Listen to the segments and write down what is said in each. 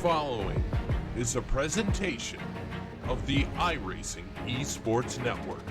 following is a presentation of the iRacing Esports Network.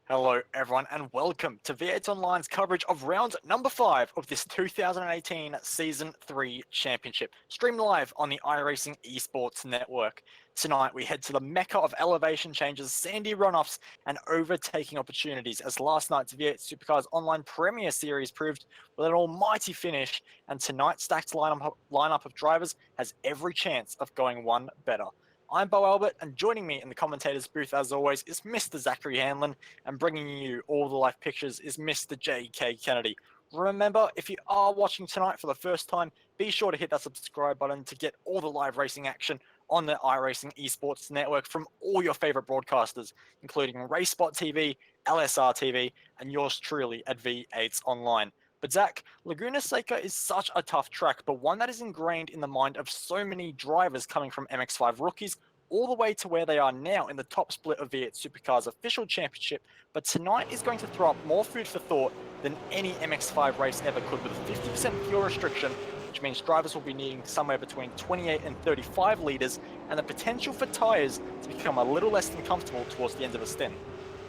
Hello everyone and welcome to V8 Online's coverage of round number 5 of this 2018 Season 3 Championship, streamed live on the iRacing Esports Network. Tonight we head to the mecca of elevation changes, sandy runoffs and overtaking opportunities as last night's V8 Supercars Online Premier Series proved with an almighty finish, and tonight's stacked lineup of drivers has every chance of going one better. I'm Bo Albert, and joining me in the commentator's booth as always is Mr. Zachary Hanlon, and bringing you all the live pictures is Mr. J.K. Kennedy. Remember, if you are watching tonight for the first time, be sure to hit that subscribe button to get all the live racing action on the iRacing Esports Network from all your favorite broadcasters, including RaceSpot TV, LSR TV, and yours truly at V8 Online. But Zach, Laguna Seca is such a tough track, but one that is ingrained in the mind of so many drivers coming from MX5 rookies all the way to where they are now in the top split of V8 Supercars official championship. But tonight is going to throw up more food for thought than any MX5 race ever could, with a 50% fuel restriction, which means drivers will be needing somewhere between 28 and 35 litres, and the potential for tyres to become a little less than comfortable towards the end of a stint.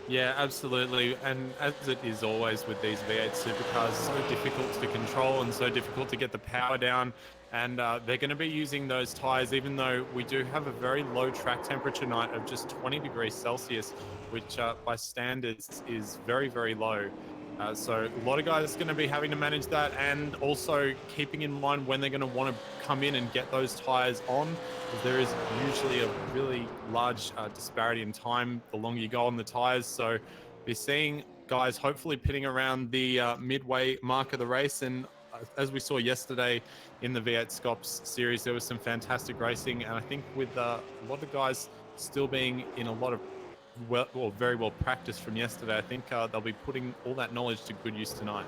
Yeah, absolutely. And as it is always with these V8 supercars, so difficult to control and so difficult to get the power down. And they're going to be using those tyres, even though we do have a very low track temperature night of just 20 degrees Celsius, which by standards is very, very low. So a lot of guys are going to be having to manage that, and also keeping in mind when they're going to want to come in and get those tyres on, because there is usually a really large disparity in time the longer you go on the tyres. So we're seeing guys hopefully pitting around the midway mark of the race, and as we saw yesterday in the V8 Scops series, there was some fantastic racing, and I think with a lot of guys still being in a lot of very well practiced from yesterday, I think they'll be putting all that knowledge to good use tonight.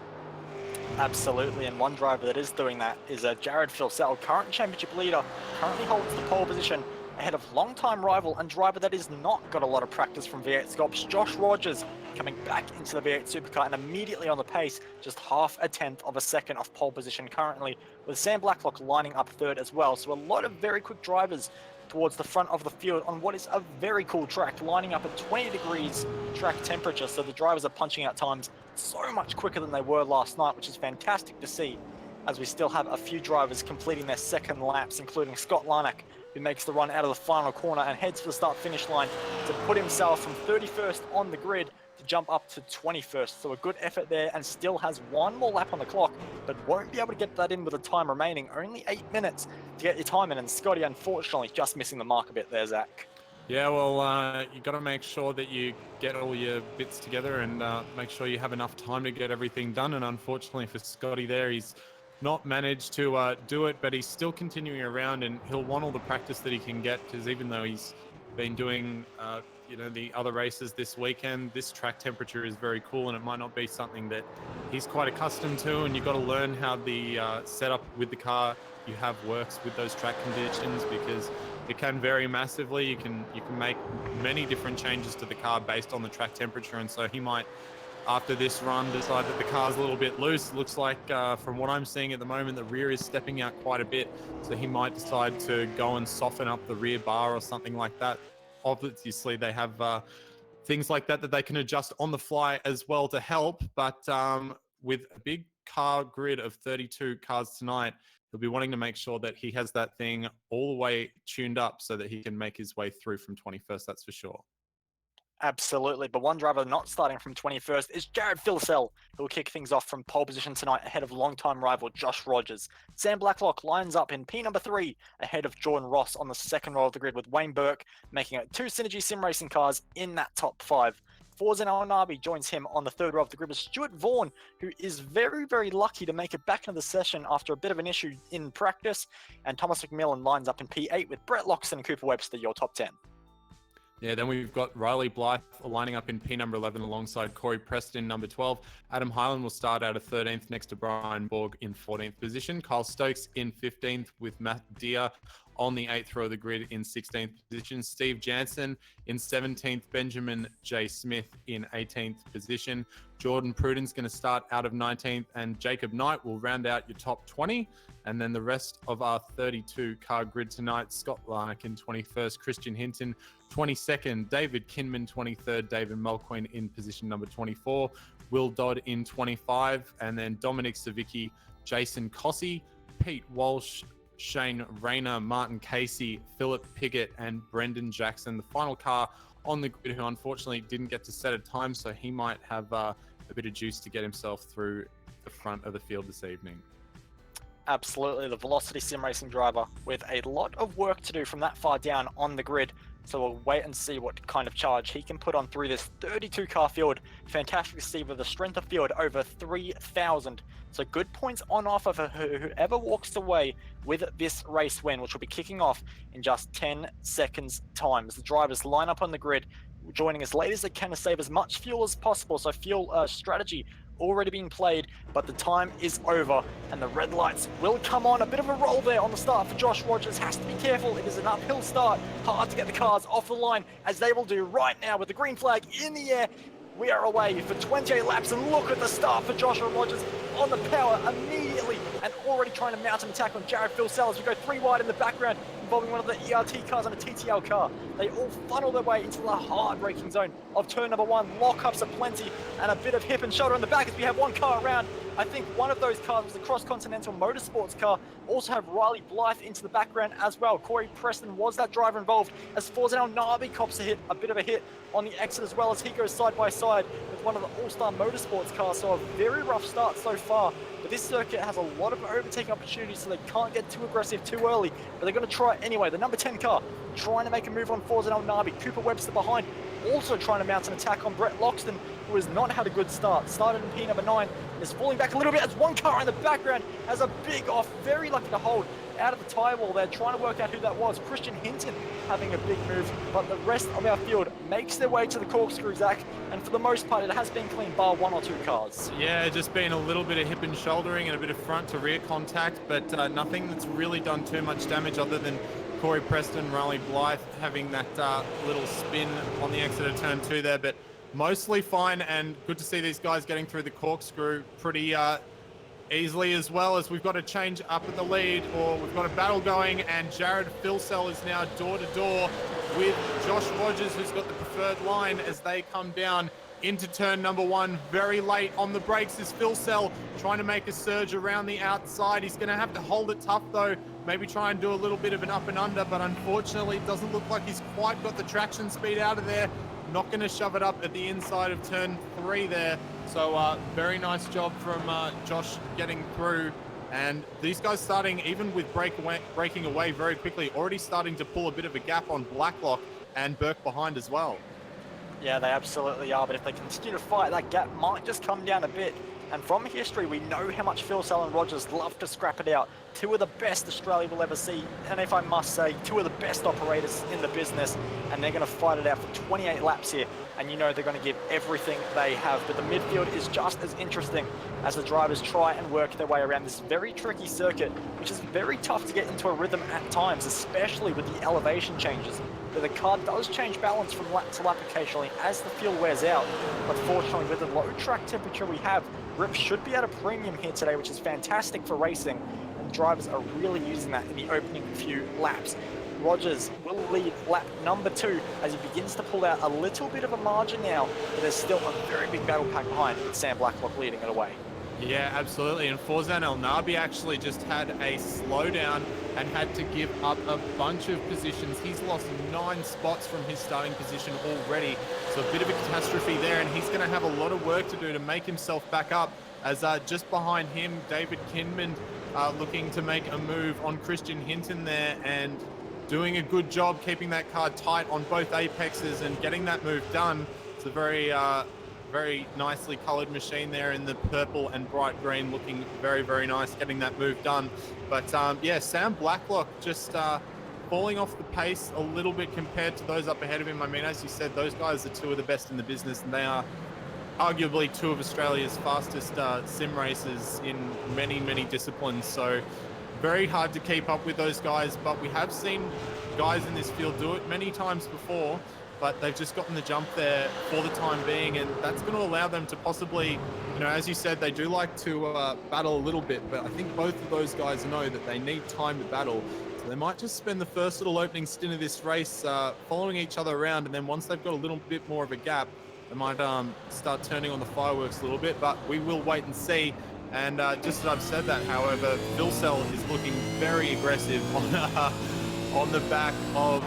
Absolutely, and one driver that is doing that is Jared Filsell, current championship leader, currently holds the pole position ahead of longtime rival and driver that has not got a lot of practice from V8 Scops, Josh Rogers, coming back into the V8 Supercar and immediately on the pace, just half a tenth of a second off pole position currently, with Sam Blacklock lining up third as well. So a lot of very quick drivers towards the front of the field on what is a very cool track, lining up at 20 degrees track temperature, so the drivers are punching out times so much quicker than they were last night, which is fantastic to see, as we still have a few drivers completing their second laps, including Scott Larnack, who makes the run out of the final corner and heads for the start-finish line to put himself from 31st on the grid to jump up to 21st. So a good effort there, and still has one more lap on the clock, but won't be able to get that in with the time remaining. Only 8 minutes to get your time in, and Scotty unfortunately just missing the mark a bit there, Zach. Yeah, well, you got to make sure that you get all your bits together and make sure you have enough time to get everything done. And unfortunately for Scotty there, he's not managed to do it, but he's still continuing around, and he'll want all the practice that he can get, because even though he's been doing the other races this weekend, this track temperature is very cool, and it might not be something that he's quite accustomed to, and you've got to learn how the setup with the car you have works with those track conditions, because it can vary massively. You can make many different changes to the car based on the track temperature, and so he might, after this run, decide that the car's a little bit loose. Looks like, from what I'm seeing at the moment, the rear is stepping out quite a bit, so he might decide to go and soften up the rear bar or something like that. Obviously, they have things like that they can adjust on the fly as well to help, but with a big car grid of 32 cars tonight, he'll be wanting to make sure that he has that thing all the way tuned up so that he can make his way through from 21st, that's for sure. Absolutely, but one driver not starting from 21st is Jared Filsell, who will kick things off from pole position tonight ahead of longtime rival Josh Rogers. Sam Blacklock lines up in P number 3 ahead of Jordan Ross on the second row of the grid, with Wayne Burke making it 2 Synergy Sim Racing cars in that top 5. Forza Alnabi joins him on the third row of the grid with Stuart Vaughan, who is very, very lucky to make it back into the session after a bit of an issue in practice. And Thomas McMillan lines up in P8 with Brett Loxton and Cooper Webster, your top 10. Yeah, then we've got Riley Blythe lining up in P number 11 alongside Corey Preston, number 12. Adam Hyland will start out of 13th next to Brian Borg in 14th position. Kyle Stokes in 15th with Matt Deere on the 8th row of the grid in 16th position. Steve Jansen in 17th. Benjamin J. Smith in 18th position. Jordan Pruden's going to start out of 19th, and Jacob Knight will round out your top 20. And then the rest of our 32 car grid tonight: Scott Larnack in 21st, Christian Hinton 22nd, David Kinman 23rd, David Mulqueen in position number 24, Will Dodd in 25, and then Dominic Savicki, Jason Cossey, Pete Walsh, Shane Rayner, Martin Casey, Philip Piggott, and Brendan Jackson. The final car on the grid, who unfortunately didn't get to set a time, so he might have a bit of juice to get himself through the front of the field this evening. Absolutely, the Velocity Sim Racing driver with a lot of work to do from that far down on the grid. So we'll wait and see what kind of charge he can put on through this 32 car field. Fantastic to see, with the strength of field over 3,000. So good points on offer for whoever walks away with this race win, which will be kicking off in just 10 seconds time as the drivers line up on the grid, joining as late as they can to save as much fuel as possible. So fuel strategy already being played, but the time is over and the red lights will come on. A bit of a roll there on the start for Josh Rogers. Has to be careful. It is an uphill start. Hard to get the cars off the line, as they will do right now with the green flag in the air. We are away for 28 laps, and look at the start for Joshua Rogers on the power immediately, and already trying to mount an attack on Jared Filsell as we go 3 wide in the background, involving one of the ERT cars and a TTL car. They all funnel their way into the hard braking zone of turn number 1. Lockups are plenty, and a bit of hip and shoulder in the back as we have one car around. I think one of those cars was the Cross Continental Motorsports car. Also have Riley Blythe into the background as well. Corey Preston was that driver involved, as Forza Nabi cops a bit of a hit on the exit, as well as he goes side by side with one of the All-Star Motorsports cars. So a very rough start so far, but this circuit has a lot of overtaking opportunities, so they can't get too aggressive too early, but they're going to try anyway. The number 10 car trying to make a move on Forza Nabi. Cooper Webster behind, also trying to mount an attack on Brett Loxton, who has not had a good start. Started in P number 9 and is falling back a little bit as one car in the background has a big off. Very lucky to hold out of the tyre wall there, trying to work out who that was. Christian Hinton having a big move, but the rest of our field makes their way to the corkscrew, Zach, and for the most part it has been clean, bar 1 or 2 cars. Yeah, just been a little bit of hip and shouldering and a bit of front to rear contact, but nothing that's really done too much damage, other than Corey Preston, Riley Blythe having that little spin on the exit of turn 2 there, but mostly fine, and good to see these guys getting through the corkscrew pretty easily, as well as we've got a change up at the lead, or we've got a battle going, and Jared Filsell is now door to door with Josh Rogers, who's got the preferred line as they come down into turn number 1. Very late on the brakes is Filsell, trying to make a surge around the outside. He's going to have to hold it tough though, maybe try and do a little bit of an up and under, but unfortunately it doesn't look like he's quite got the traction speed out of there. Not going to shove it up at the inside of turn 3 there. So very nice job from Josh getting through. And these guys starting, even with breaking away very quickly, already starting to pull a bit of a gap on Blacklock and Burke behind as well. Yeah, they absolutely are, but if they continue to fight, that gap might just come down a bit. And from history, we know how much Filsell and Rogers love to scrap it out. two of the best Australia will ever see, and if I must say, two of the best operators in the business, and they're going to fight it out for 28 laps here, and you know they're going to give everything they have. But the midfield is just as interesting as the drivers try and work their way around this very tricky circuit, which is very tough to get into a rhythm at times, especially with the elevation changes. But the car does change balance from lap to lap occasionally as the fuel wears out. But fortunately, with the low track temperature we have, grip should be at a premium here today, which is fantastic for racing, and drivers are really using that in the opening few laps. Rogers will lead lap number 2 as he begins to pull out a little bit of a margin now, but there's still a very big battle pack behind, with Sam Blacklock leading it away. Yeah, absolutely. And Forzan El Nabi actually just had a slowdown and had to give up a bunch of positions. He's lost 9 spots from his starting position already. So a bit of a catastrophe there, and he's going to have a lot of work to do to make himself back up, as just behind him, David Kinman looking to make a move on Christian Hinton there and doing a good job keeping that car tight on both apexes and getting that move done. It's a very nicely colored machine there in the purple and bright green, looking very, very nice, getting that move done. But yeah, Sam Blacklock just falling off the pace a little bit compared to those up ahead of him. I mean, as you said, those guys are two of the best in the business, and they are arguably two of Australia's fastest sim racers in many, many disciplines. So very hard to keep up with those guys, but we have seen guys in this field do it many times before, but they've just gotten the jump there for the time being, and that's going to allow them to possibly, you know, as you said, they do like to battle a little bit, but I think both of those guys know that they need time to battle. So they might just spend the first little opening stint of this race following each other around, and then once they've got a little bit more of a gap, they might start turning on the fireworks a little bit, but we will wait and see. And just as I've said that, however, Phil Sell is looking very aggressive on the back of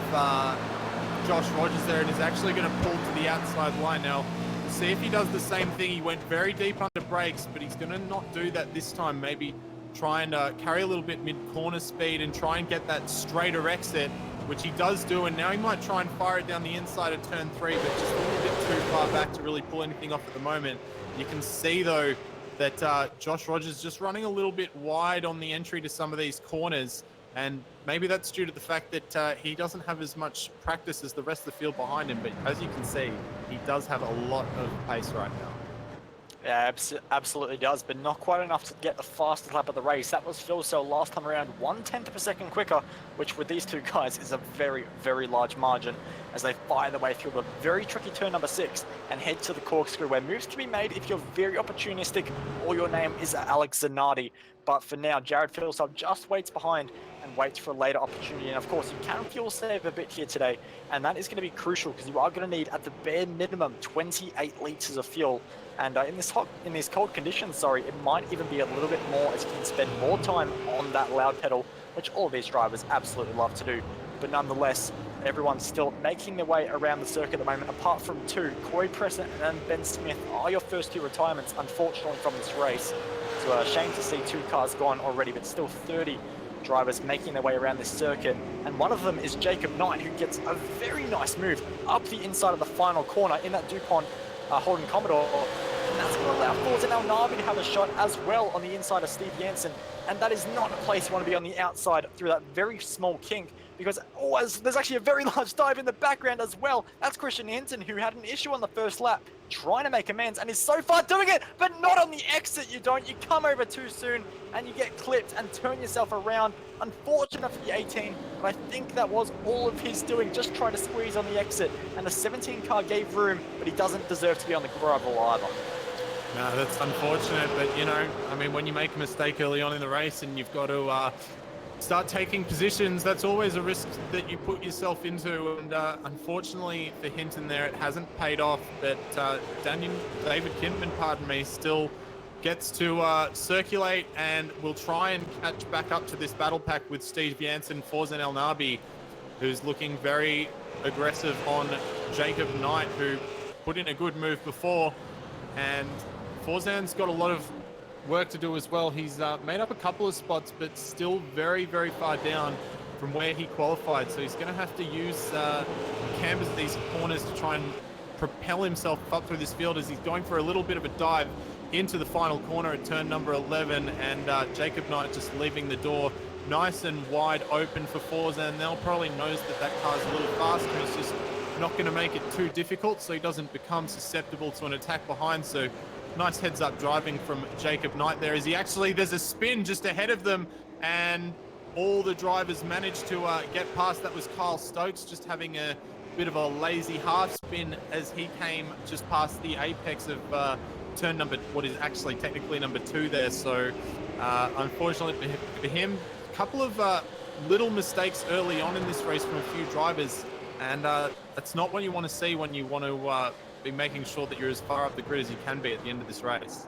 Josh Rogers there, and is actually going to pull to the outside line. Now, see if he does the same thing. He went very deep under brakes, but he's going to not do that this time. Maybe try and carry a little bit mid-corner speed and try and get that straighter exit, which he does do. And now he might try and fire it down the inside of turn 3, but just a little bit too far back to really pull anything off at the moment. You can see, though, that Josh Rogers just running a little bit wide on the entry to some of these corners. And maybe that's due to the fact that he doesn't have as much practice as the rest of the field behind him. But as you can see, he does have a lot of pace right now. Yeah, absolutely does, but not quite enough to get the fastest lap of the race. That was Phil Sell last time around, 1/10 of a second quicker, which with these two guys is a very, very large margin as they fire their way through a very tricky turn number 6 and head to the corkscrew, where moves can be made if you're very opportunistic or your name is Alex Zanardi. But for now, Jared Phil Sell just waits behind and waits for a later opportunity. And of course, you can fuel save a bit here today, and that is going to be crucial because you are going to need at the bare minimum 28 liters of fuel. And in these cold conditions, it might even be a little bit more, as you can spend more time on that loud pedal, which all of these drivers absolutely love to do. But nonetheless, everyone's still making their way around the circuit at the moment, apart from 2. Corey Preston and Ben Smith are your first 2 retirements, unfortunately, from this race. So a shame to see 2 cars gone already, but still 30 drivers making their way around this circuit. And one of them is Jacob Knight, who gets a very nice move up the inside of the final corner in that DuPont Holden Commodore. And that's going to allow Forzan El Nabi to have a shot as well on the inside of Steve Jansen. And that is not a place you want to be on the outside through that very small kink, because there's actually a very large dive in the background as well. That's Christian Hinton, who had an issue on the first lap, trying to make amends, and is so far doing it, but not on the exit. You don't. You come over too soon, and you get clipped and turn yourself around. Unfortunate for the 18, but I think that was all of his doing, just trying to squeeze on the exit. And the 17 car gave room, but he doesn't deserve to be on the gravel either. No, that's unfortunate, but you know, I mean, when you make a mistake early on in the race and you've got to start taking positions, that's always a risk that you put yourself into. And unfortunately for Hinton there, it hasn't paid off, but David Kinman, still gets to circulate and will try and catch back up to this battle pack with Steve Jansen, Forzan El Nabi, who's looking very aggressive on Jacob Knight, who put in a good move before. And Forzan's got a lot of work to do as well. He's made up a couple of spots, but still very, very far down from where he qualified. So he's going to have to use canvas these corners to try and propel himself up through this field, as he's going for a little bit of a dive. into the final corner at turn number 11, and Jacob Knight just leaving the door nice and wide open for Forza, and they'll probably knows that that car's a little faster. He's just not going to make it too difficult so he doesn't become susceptible to an attack behind. So nice heads up driving from Jacob Knight there, as there's a spin just ahead of them, and all the drivers managed to get past. That was Kyle Stokes just having a bit of a lazy half spin as he came just past the apex of turn number, what is actually technically number 2 there. So unfortunately for him, a couple of little mistakes early on in this race from a few drivers, and that's not what you want to see when you want to be making sure that you're as far up the grid as you can be at the end of this race.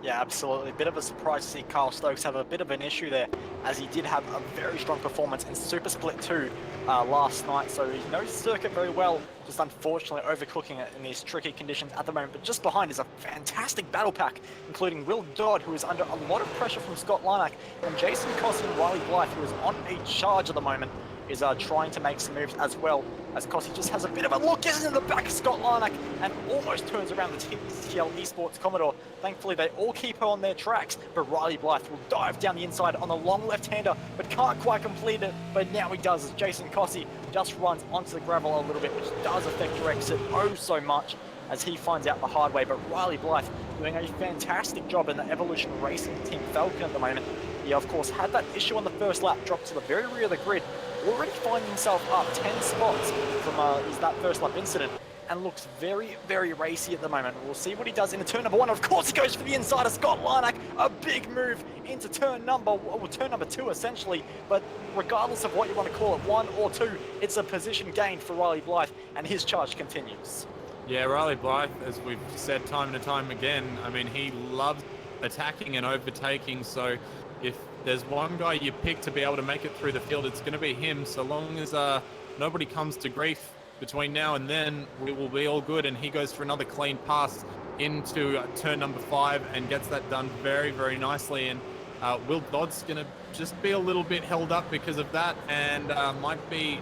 Yeah, absolutely. A bit of a surprise to see Kyle Stokes have a bit of an issue there, as he did have a very strong performance in Super Split 2 last night. So he knows the circuit very well, just unfortunately overcooking it in these tricky conditions at the moment. But just behind is a fantastic battle pack, including Will Dodd, who is under a lot of pressure from Scott Lynak, and Jason Kossi and Riley Blythe, who is on a charge at the moment, is trying to make some moves as well, as Kossi just has a bit of a look, gets in the back of Scott Lynak and almost turns around the TCL Esports Commodore. Thankfully, they all keep her on their tracks, but Riley Blythe will dive down the inside on the long left-hander, but can't quite complete it. But now he does, as Jason Kossi just runs onto the gravel a little bit, which does affect your exit oh so much, as he finds out the hard way. But Riley Blythe doing a fantastic job in the Evolution Racing Team Falcon at the moment. He, of course, had that issue on the first lap, dropped to the very rear of the grid, already finding himself up 10 spots from that first lap incident, and looks very, very racy at the moment. We'll see what he does into turn number 1. Of course, he goes for the inside of Scott Lynak. A big move into turn number 2, essentially. But regardless of what you want to call it, 1 or 2, it's a position gain for Riley Blythe, and his charge continues. Yeah, Riley Blythe, as we've said time and time again, I mean, he loves attacking and overtaking. So if there's one guy you pick to be able to make it through the field, it's going to be him. So long as nobody comes to grief between now and then, we will be all good. And he goes for another clean pass into turn number 5 and gets that done very, very nicely. And Will Dodd's going to just be a little bit held up because of that, and might be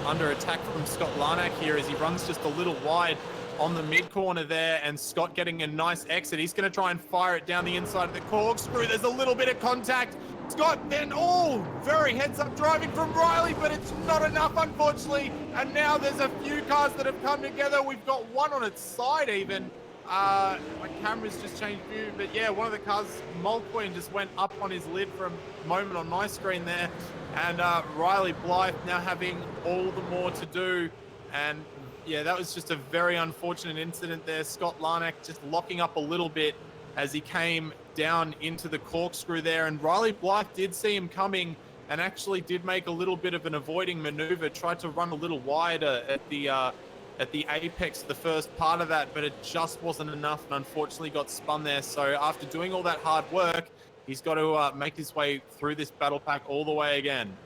under attack from Scott Lynak here as he runs just a little wide on the mid corner there, and Scott getting a nice exit. He's going to try and fire it down the inside of the corkscrew. There's a little bit of contact. Scott then, very heads up driving from Riley, but it's not enough, unfortunately. And now there's a few cars that have come together. We've got one on its side even. My camera's just changed view, but yeah, one of the cars, Mulqueen, just went up on his lid for a moment on my screen there. And Riley Blythe now having all the more to do. And yeah, that was just a very unfortunate incident there. Scott Lynak just locking up a little bit as he came down into the corkscrew there. And Riley Blythe did see him coming and actually did make a little bit of an avoiding maneuver, tried to run a little wider at the apex, the first part of that, but it just wasn't enough and unfortunately got spun there. So after doing all that hard work, he's got to make his way through this battle pack all the way again.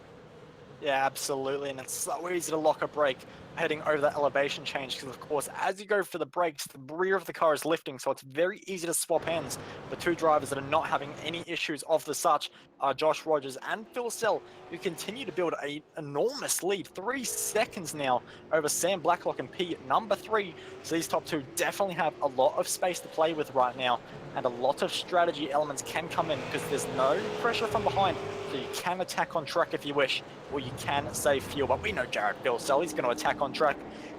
Yeah, absolutely, and it's so easy to lock a brake heading over that elevation change, because of course as you go for the brakes, the rear of the car is lifting, so it's very easy to swap hands. The two drivers that are not having any issues of the such are Josh Rogers and Phil Sell, who continue to build an enormous lead, 3 seconds now over Sam Blacklock and P number 3. So these top two definitely have a lot of space to play with right now, and a lot of strategy elements can come in because there's no pressure from behind. So you can attack on track if you wish, or you can save fuel. But we know Jared Phil, he's going to attack on track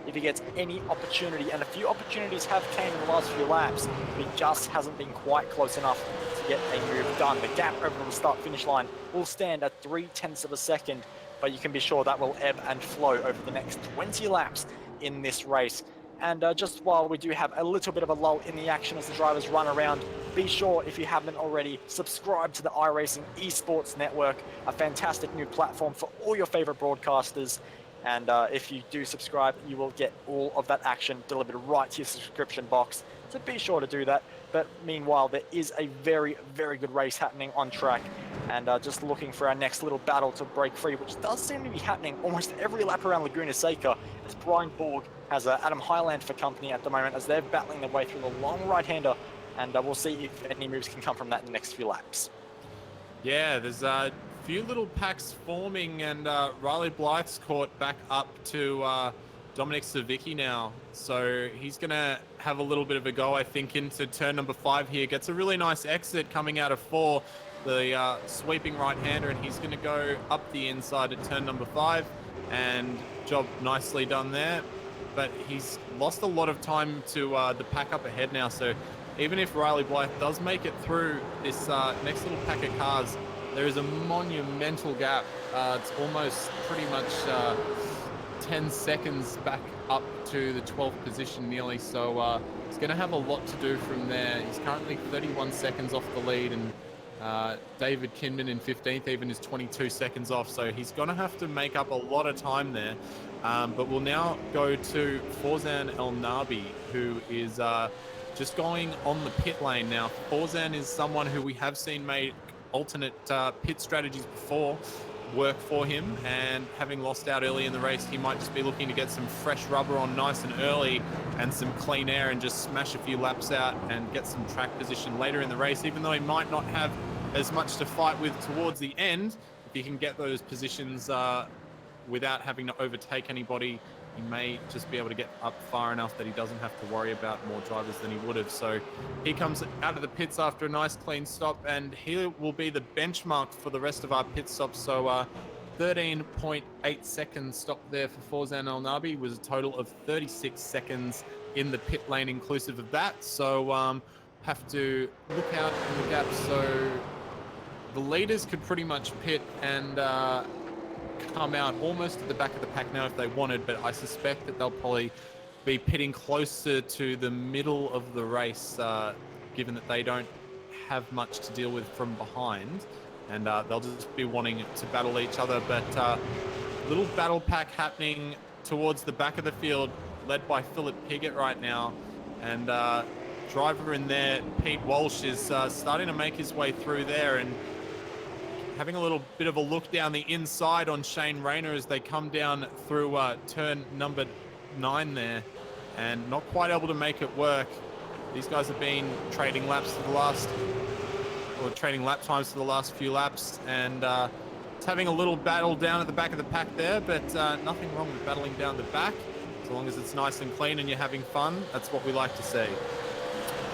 if he gets any opportunity. And a few opportunities have came in the last few laps, but he just hasn't been quite close enough to get a move done. The gap over the start-finish line will stand at 0.3 of a second, but you can be sure that will ebb and flow over the next 20 laps in this race. And just while we do have a little bit of a lull in the action as the drivers run around, be sure, if you haven't already, subscribe to the iRacing Esports Network, a fantastic new platform for all your favorite broadcasters. And if you do subscribe, you will get all of that action delivered right to your subscription box. So be sure to do that. But meanwhile, there is a very, very good race happening on track. And just looking for our next little battle to break free, which does seem to be happening almost every lap around Laguna Seca, as Brian Borg has Adam Highland for company at the moment, as they're battling their way through the long right-hander. And we'll see if any moves can come from that in the next few laps. Yeah, there's a few little packs forming, and Riley Blythe's caught back up to Dominic Savicki now. So he's going to have a little bit of a go, I think, into turn number 5 here. Gets a really nice exit coming out of 4, the sweeping right-hander, and he's going to go up the inside at turn number 5. And job nicely done there. But he's lost a lot of time to the pack up ahead now. So even if Riley Blythe does make it through this next little pack of cars, there is a monumental gap. It's almost pretty much 10 seconds back up to the 12th position nearly. So he's going to have a lot to do from there. He's currently 31 seconds off the lead, and David Kinman in 15th even is 22 seconds off. So he's going to have to make up a lot of time there. But we'll now go to Forzan El Nabi, who is just going on the pit lane now. Forzan is someone who we have seen make alternate pit strategies before work for him, and having lost out early in the race, he might just be looking to get some fresh rubber on nice and early and some clean air and just smash a few laps out and get some track position later in the race, even though he might not have as much to fight with towards the end. If he can get those positions without having to overtake anybody, he may just be able to get up far enough that he doesn't have to worry about more drivers than he would have. So he comes out of the pits after a nice clean stop, and he will be the benchmark for the rest of our pit stops. So 13.8 seconds stop there for Forzan El Nabi was a total of 36 seconds in the pit lane inclusive of that. So have to look out in the gap. So the leaders could pretty much pit and come out almost at the back of the pack now if they wanted, but I suspect that they'll probably be pitting closer to the middle of the race, given that they don't have much to deal with from behind, and they'll just be wanting to battle each other. But little battle pack happening towards the back of the field, led by Philip Piggott right now, and driver in there, Pete Walsh, is starting to make his way through there and having a little bit of a look down the inside on Shane Rayner as they come down through turn number 9 there, and not quite able to make it work. These guys have been trading laps for the last, or trading lap times for the last few laps, and it's having a little battle down at the back of the pack there, but nothing wrong with battling down the back. As long as it's nice and clean and you're having fun, that's what we like to see.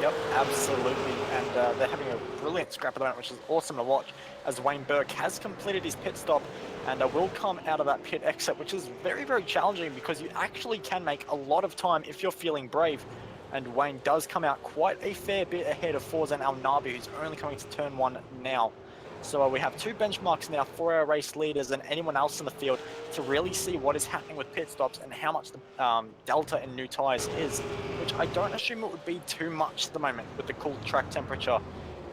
Yep, absolutely, and they're having a brilliant scrap at the moment, which is awesome to watch, as Wayne Burke has completed his pit stop and will come out of that pit exit, which is very, very challenging because you actually can make a lot of time if you're feeling brave, and Wayne does come out quite a fair bit ahead of Forzan El Nabi, who's only coming to turn 1 now. So we have 2 benchmarks now for our race leaders and anyone else in the field to really see what is happening with pit stops and how much the delta in new tyres is, which I don't assume it would be too much at the moment with the cool track temperature,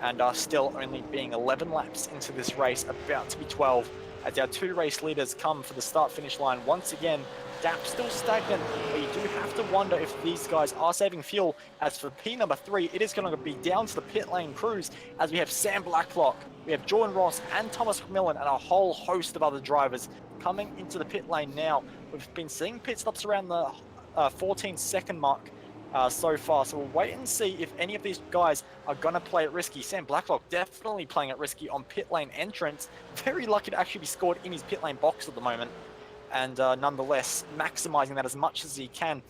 and still only being 11 laps into this race, about to be 12, as our 2 race leaders come for the start-finish line once again. Gap still stagnant, but you do have to wonder if these guys are saving fuel. As for P number 3, it is going to be down to the pit lane crews, as we have Sam Blacklock, we have Jordan Ross and Thomas McMillan, and a whole host of other drivers coming into the pit lane now. We've been seeing pit stops around the 14-second mark so far, so we'll wait and see if any of these guys are going to play it risky. Sam Blacklock definitely playing it risky on pit lane entrance. Very lucky to actually be scored in his pit lane box at the moment, and nonetheless maximizing that as much as he can.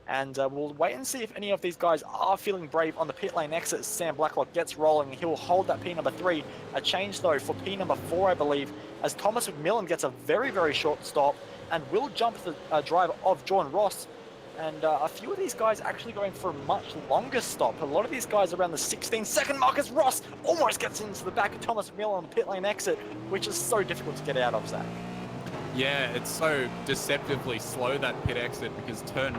And we'll wait and see if any of these guys are feeling brave on the pit lane exit. Sam Blacklock gets rolling. He will hold that P number 3. A change though for P number 4, I believe, as Thomas McMillan gets a very, very short stop and will jump the driver of Jordan Ross. And a few of these guys actually going for a much longer stop. A lot of these guys around the 16-second mark, as Ross almost gets into the back of Thomas McMillan on the pit lane exit, which is so difficult to get out of, Zach. Yeah, it's so deceptively slow, that pit exit, because turn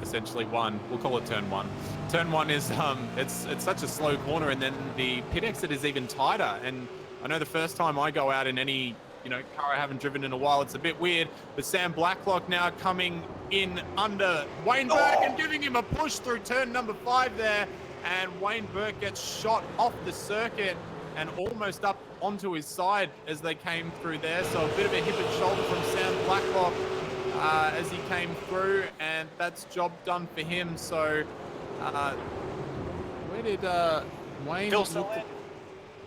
essentially 1, we'll call it turn 1. Turn 1 is it's such a slow corner, and then the pit exit is even tighter. And I know the first time I go out in any car I haven't driven in a while, it's a bit weird. But Sam Blacklock now coming in under Wayne Burke and giving him a push through turn number 5 there, and Wayne Burke gets shot off the circuit and almost up onto his side as they came through there. So a bit of a hip and shoulder from Sam Blacklock as he came through, and that's job done for him. So where did Wayne look?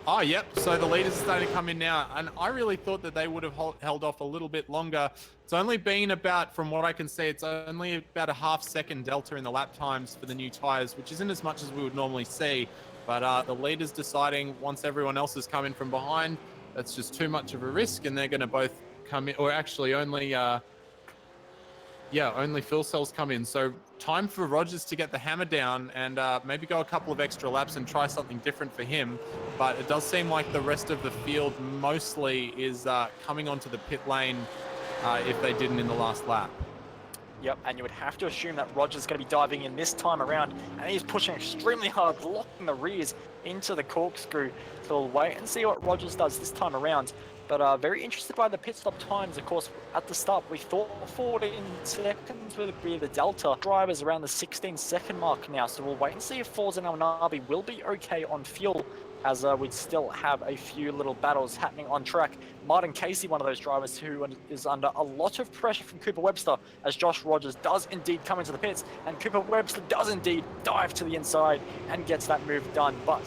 Oh, yep. So the leaders are starting to come in now, and I really thought that they would have held off a little bit longer. It's only been about, from what I can see, it's only about a half-second delta in the lap times for the new tires, which isn't as much as we would normally see. But the leaders deciding once everyone else has come in from behind, that's just too much of a risk, and they're going to both come in, or actually only fuel cells come in. So time for Rogers to get the hammer down and maybe go a couple of extra laps and try something different for him. But it does seem like the rest of the field mostly is coming onto the pit lane if they didn't in the last lap. Yep, and you would have to assume that Rogers is going to be diving in this time around, and he's pushing extremely hard, blocking the rears into the corkscrew. So we'll wait and see what Rogers does this time around. But very interested by the pit stop times. Of course, at the start, we thought 14 seconds would be the delta. Drivers around the 16-second mark now, so we'll wait and see if Forza and Nabi will be okay on fuel, as we'd still have a few little battles happening on track. Martin Casey, one of those drivers who is under a lot of pressure from Cooper Webster, as Josh Rogers does indeed come into the pits, and Cooper Webster does indeed dive to the inside and gets that move done. But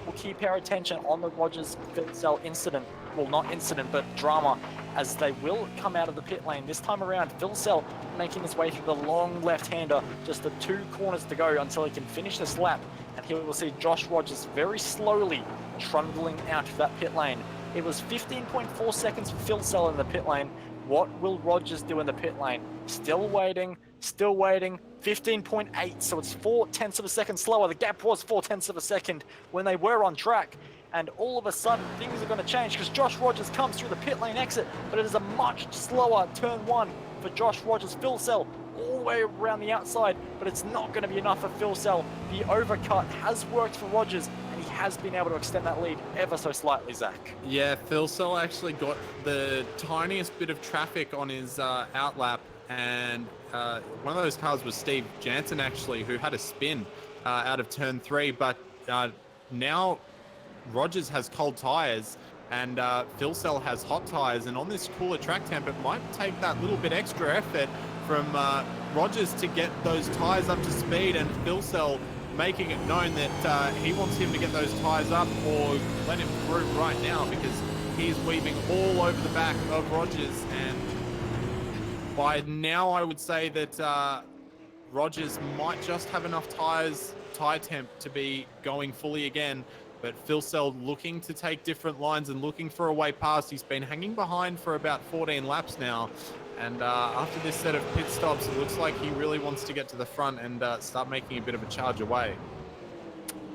we'll keep our attention on the Rogers Cell incident. Well, not incident, but drama, as they will come out of the pit lane. This time around, Phil Sell making his way through the long left-hander, just the 2 corners to go until he can finish this lap. And here we'll see Josh Rogers very slowly trundling out of that pit lane. It was 15.4 seconds for Phil Sell in the pit lane. What will Rogers do in the pit lane? Still waiting, 15.8, so it's 0.4 of a second slower. The gap was 0.4 of a second when they were on track. And all of a sudden, things are going to change because Josh Rogers comes through the pit lane exit, but it is a much slower turn 1 for Josh Rogers. Phil Sell all the way around the outside, but it's not going to be enough for Phil Sell. The overcut has worked for Rogers, and he has been able to extend that lead ever so slightly, Zach. Yeah, Phil Sell actually got the tiniest bit of traffic on his outlap, and one of those cars was Steve Jansen, actually, who had a spin out of turn 3, but now Rogers has cold tires and Phil Sell has hot tires, and on this cooler track temp, it might take that little bit extra effort from Rogers to get those tires up to speed, and Phil Sell making it known that he wants him to get those tires up or let him through right now, because he's weaving all over the back of Rogers. And by now I would say that Rogers might just have enough tire temp to be going fully again. But Phil Sell looking to take different lines and looking for a way past. He's been hanging behind for about 14 laps now. And after this set of pit stops, it looks like he really wants to get to the front and start making a bit of a charge away.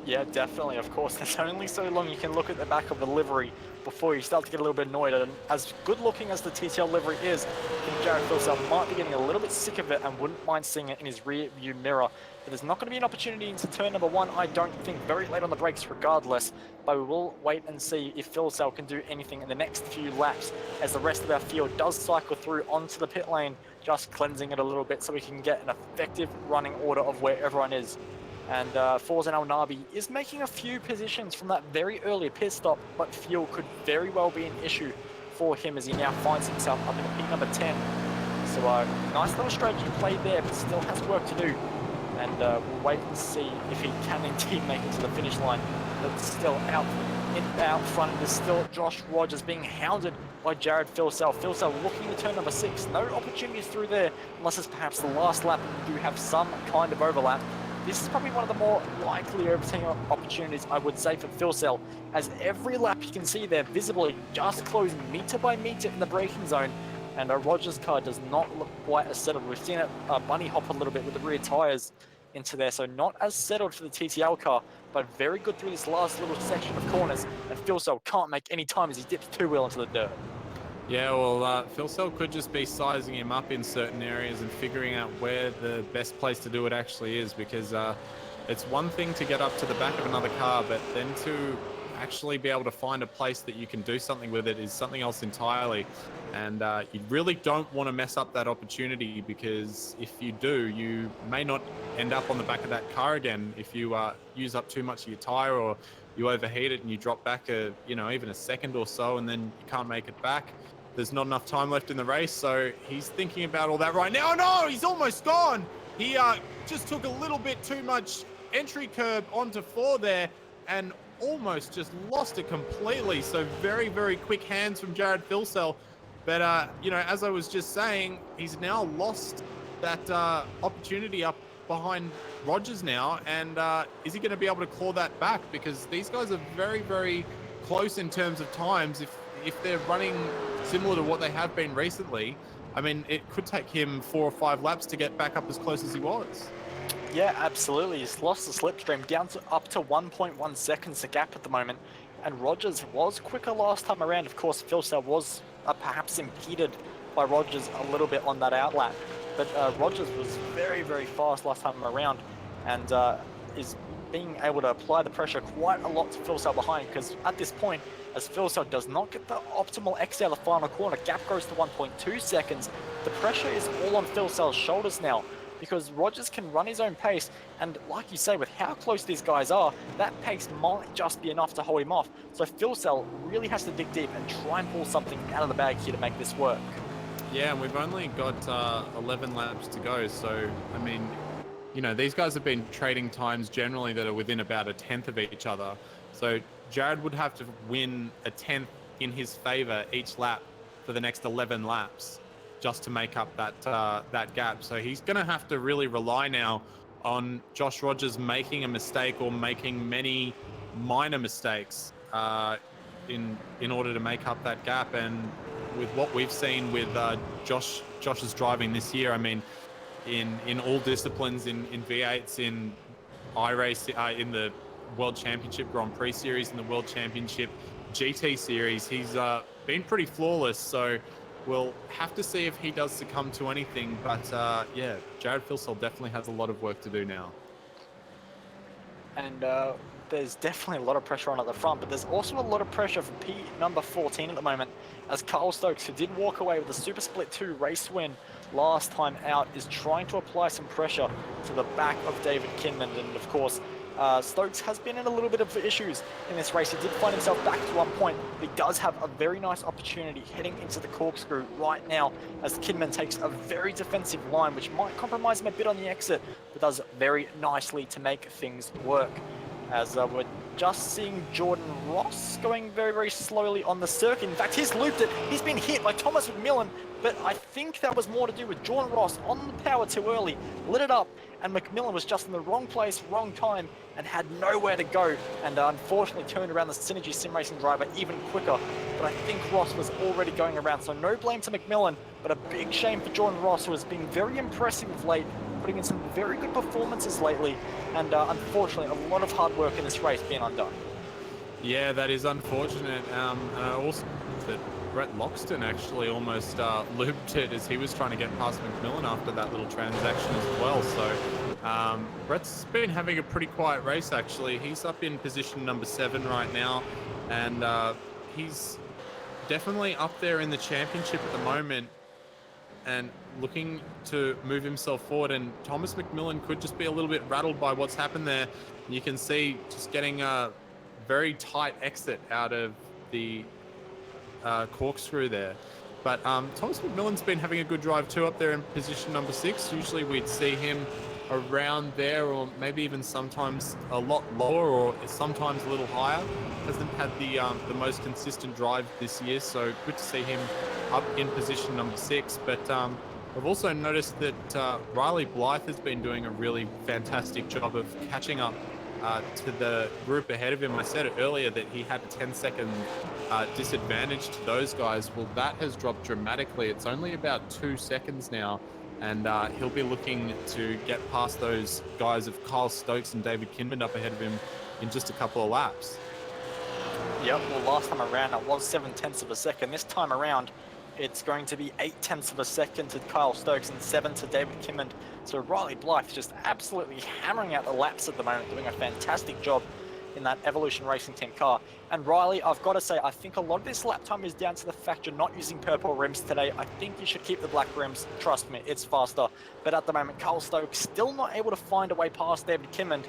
Yeah, definitely. Of course, there's only so long you can look at the back of the livery before you start to get a little bit annoyed. And as good looking as the TTL livery is, I think Jared Phil Sell might be getting a little bit sick of it and wouldn't mind seeing it in his rear view mirror. But there's not going to be an opportunity into turn number 1, I don't think, very late on the brakes regardless. But we will wait and see if Phil Sell can do anything in the next few laps, as the rest of our field does cycle through onto the pit lane, just cleansing it a little bit so we can get an effective running order of where everyone is. And Forza Nabi is making a few positions from that very early pit stop, but fuel could very well be an issue for him as he now finds himself up in P number 10. So nice little strategy play there, but still has work to do. And we'll wait and see if he can indeed make it to the finish line. But still out front, there's still Josh Rogers being hounded by Jared Phil Sell. Phil Sell looking to turn number 6. No opportunities through there, unless it's perhaps the last lap and you do have some kind of overlap. This is probably one of the more likely overtaking opportunities, I would say, for Phil Sell, as every lap you can see there visibly just closing meter by meter in the braking zone, and Rogers' car does not look quite as settled. We've seen it bunny hop a little bit with the rear tyres into there, so not as settled for the TTL car, but very good through this last little section of corners, and Phil Sell can't make any time as he dips 2-wheel into the dirt. Yeah, well, Phil Sell could just be sizing him up in certain areas and figuring out where the best place to do it actually is, because it's one thing to get up to the back of another car, but then to actually be able to find a place that you can do something with it is something else entirely. And you really don't want to mess up that opportunity, because if you do, you may not end up on the back of that car again if you use up too much of your tire, or you overheat it and you drop back even a second or so, and then you can't make it back. There's not enough time left in the race, so he's thinking about all that right now. No, he's almost gone. He just took a little bit too much entry curb onto 4 there, and almost just lost it completely. So very, very quick hands from Jared Filsell. But, you know, as I was just saying, he's now lost that opportunity up behind Rogers now. And is he going to be able to claw that back? Because these guys are very, very close in terms of times. If they're running similar to what they have been recently, I mean, it could take him 4 or 5 laps to get back up as close as he was. Yeah, absolutely. He's lost the slipstream down to up to 1.1 seconds the gap at the moment. And Rogers was quicker last time around. Of course, Filsell was perhaps impeded by Rogers a little bit on that outlap. But Rogers was very, very fast last time around and is being able to apply the pressure quite a lot to Filsell behind, because at this point, as Filsell does not get the optimal exit out of the final corner, gap goes to 1.2 seconds. The pressure is all on Filsell's shoulders now, because Rogers can run his own pace, and like you say, with how close these guys are, that pace might just be enough to hold him off. So Filsell really has to dig deep and try and pull something out of the bag here to make this work. Yeah, and we've only got 11 laps to go, so, I mean, you know, these guys have been trading times generally that are within about a tenth of each other. So Jared would have to win a tenth in his favor each lap for the next 11 laps just to make up that gap. So he's going to have to really rely now on Josh Rogers making a mistake or making many minor mistakes in order to make up that gap. And with what we've seen with Josh's driving this year, I mean, in all disciplines, in V8s, in iRacing, in the World Championship Grand Prix Series, in the World Championship GT Series, he's been pretty flawless. So we'll have to see if he does succumb to anything. But yeah, Jared Filsell definitely has a lot of work to do now. And there's definitely a lot of pressure on at the front, but there's also a lot of pressure for P number 14 at the moment, as Carl Stokes, who did walk away with a Super Split 2 race win last time out, is trying to apply some pressure to the back of David Kinman. And of course, Stokes has been in a little bit of issues in this race. He did find himself back to one point, but he does have a very nice opportunity heading into the corkscrew right now, as Kinman takes a very defensive line, which might compromise him a bit on the exit, but does very nicely to make things work. As we're just seeing Jordan Ross going very, very slowly on the circuit. In fact, he's looped it. He's been hit by Thomas McMillan, but I think that was more to do with Jordan Ross on the power too early, lit it up, and McMillan was just in the wrong place, wrong time, and had nowhere to go, and unfortunately turned around the Synergy Sim Racing driver even quicker. But I think Ross was already going around, so no blame to McMillan, but a big shame for Jordan Ross, who has been very impressive of late, putting in some very good performances lately, and unfortunately a lot of hard work in this race being undone. Yeah, that is unfortunate. And also that Brett Loxton actually almost looped it as he was trying to get past McMillan after that little transaction as well. So Brett's been having a pretty quiet race, actually. He's up in position number 7 right now, and he's definitely up there in the championship at the moment and looking to move himself forward. And Thomas McMillan could just be a little bit rattled by what's happened there. You can see just getting a very tight exit out of the corkscrew there. But Thomas McMillan's been having a good drive too, up there in position number 6. Usually we'd see him around there, or maybe even sometimes a lot lower, or sometimes a little higher. Hasn't had the most consistent drive this year, so good to see him up in position number 6. But I've also noticed that Riley Blythe has been doing a really fantastic job of catching up to the group ahead of him. I said it earlier that he had a 10-second disadvantage to those guys. Well, that has dropped dramatically. It's only about 2 seconds now, and he'll be looking to get past those guys of Kyle Stokes and David Kinman up ahead of him in just a couple of laps. Yep, well, last time around it was 7/10 of a second. This time around, it's going to be 8/10 of a second to Kyle Stokes and 7 to David Kinman. So Riley Blythe just absolutely hammering out the laps at the moment, doing a fantastic job in that Evolution Racing Team car. And Riley, I've got to say, I think a lot of this lap time is down to the fact you're not using purple rims today. I think you should keep the black rims. Trust me, it's faster. But at the moment, Kyle Stokes still not able to find a way past David Kinman.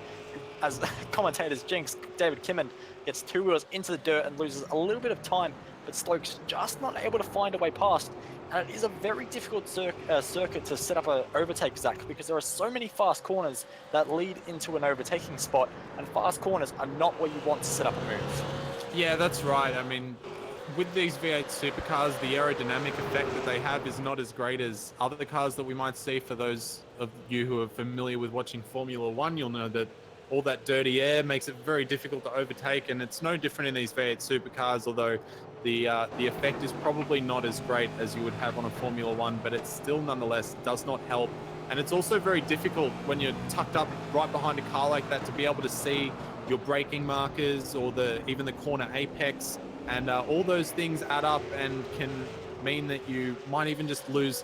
As commentators jinx, David Kinman gets 2 wheels into the dirt and loses a little bit of time, but Stokes just not able to find a way past. And it is a very difficult circuit to set up an overtake, Zach, because there are so many fast corners that lead into an overtaking spot, and fast corners are not where you want to set up a move. Yeah, that's right. I mean, with these V8 supercars, the aerodynamic effect that they have is not as great as other cars that we might see. For those of you who are familiar with watching Formula One, you'll know that all that dirty air makes it very difficult to overtake, and it's no different in these V8 supercars, although the effect is probably not as great as you would have on a Formula One, but it still nonetheless does not help. And it's also very difficult when you're tucked up right behind a car like that to be able to see your braking markers or even the corner apex, and all those things add up and can mean that you might even just lose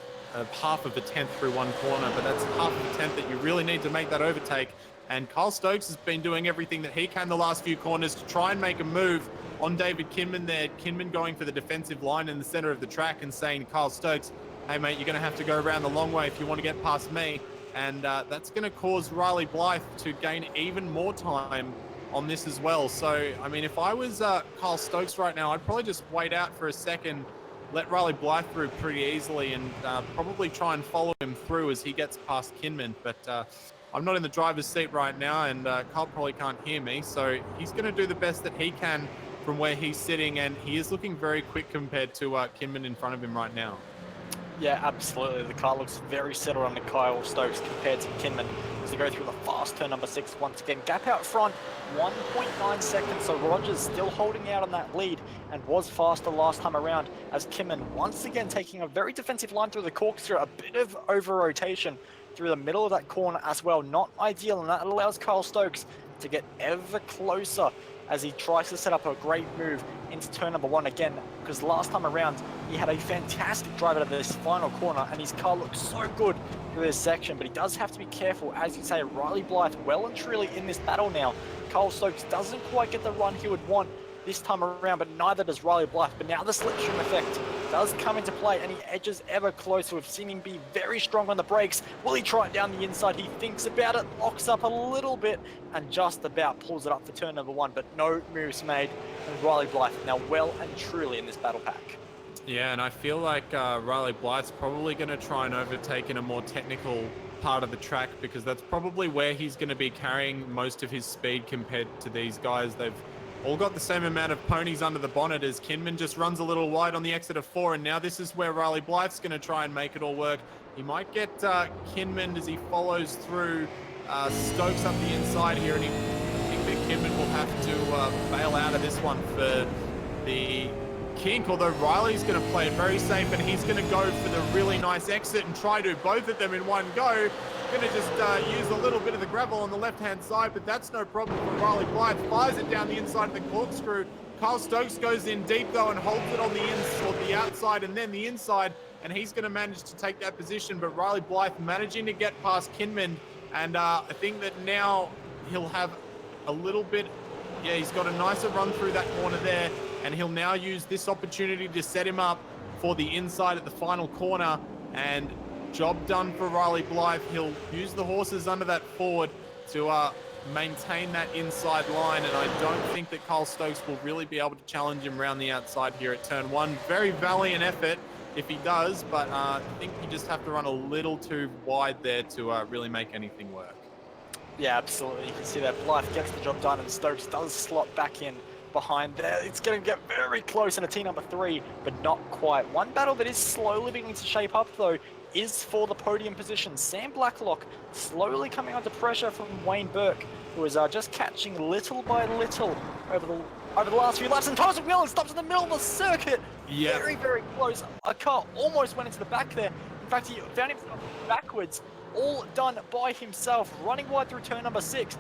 half of a tenth through one corner, but that's half of a tenth that you really need to make that overtake. And Kyle Stokes has been doing everything that he can the last few corners to try and make a move on David Kinman there. Kinman going for the defensive line in the center of the track and saying, Kyle Stokes, hey mate, you're going to have to go around the long way if you want to get past me. And that's going to cause Riley Blythe to gain even more time on this as well. So, I mean, if I was Kyle Stokes right now, I'd probably just wait out for a second, let Riley Blythe through pretty easily, and probably try and follow him through as he gets past Kinman. But I'm not in the driver's seat right now, and Kyle probably can't hear me. So he's going to do the best that he can from where he's sitting, and he is looking very quick compared to Kinman in front of him right now. Yeah, absolutely. The car looks very settled on Kyle Stokes compared to Kinman as they go through the fast turn number 6 once again. Gap out front, 1.9 seconds. So Rogers still holding out on that lead and was faster last time around, as Kinman once again taking a very defensive line through the corkscrew, a bit of over rotation through the middle of that corner as well. Not ideal, and that allows Kyle Stokes to get ever closer as he tries to set up a great move into turn number 1 again, because last time around he had a fantastic drive out of this final corner and his car looks so good through this section. But he does have to be careful, as you say. Riley Blythe well and truly in this battle now. Kyle Stokes doesn't quite get the run he would want this time around, but neither does Riley Blythe. But now the slipstream effect does come into play, and he edges ever closer. We've seen him be very strong on the brakes. Will he try it down the inside? He thinks about it, locks up a little bit, and just about pulls it up for turn number 1, but no moves made. And Riley Blythe now well and truly in this battle pack. Yeah, and I feel like Riley Blythe's probably going to try and overtake in a more technical part of the track, because that's probably where he's going to be carrying most of his speed compared to these guys. They've all got the same amount of ponies under the bonnet, as Kinman just runs a little wide on the exit of 4, and now this is where Riley Blythe's going to try and make it all work. He might get Kinman as he follows through Stokes up the inside here, and I think that Kinman will have to bail out of this one for the kink, although Riley's going to play it very safe, and he's going to go for the really nice exit and try to do both of them in one go. Going to just use a little bit of the gravel on the left-hand side, but that's no problem for Riley Blythe. Fires it down the inside of the corkscrew. Kyle Stokes goes in deep, though, and holds it on the outside and then the inside, and he's going to manage to take that position. But Riley Blythe managing to get past Kinman, and I think that now he'll have a little bit... Yeah, he's got a nicer run through that corner there, and he'll now use this opportunity to set him up for the inside at the final corner, and job done for Riley Blythe. He'll use the horses under that Ford to maintain that inside line, and I don't think that Kyle Stokes will really be able to challenge him around the outside here at turn 1. Very valiant effort if he does, but I think you just have to run a little too wide there to really make anything work. Yeah, absolutely. You can see that Blythe gets the job done, and Stokes does slot back in behind there. It's going to get very close in a T number 3, but not quite. One battle that is slowly beginning to shape up, though, is for the podium position. Sam Blacklock slowly coming under pressure from Wayne Burke, who is just catching little by little over the last few laps, and Thomas McMillan stops in the middle of the circuit. Yeah. Very, very close. A car almost went into the back there. In fact, he found himself backwards, all done by himself, running wide through turn number 6.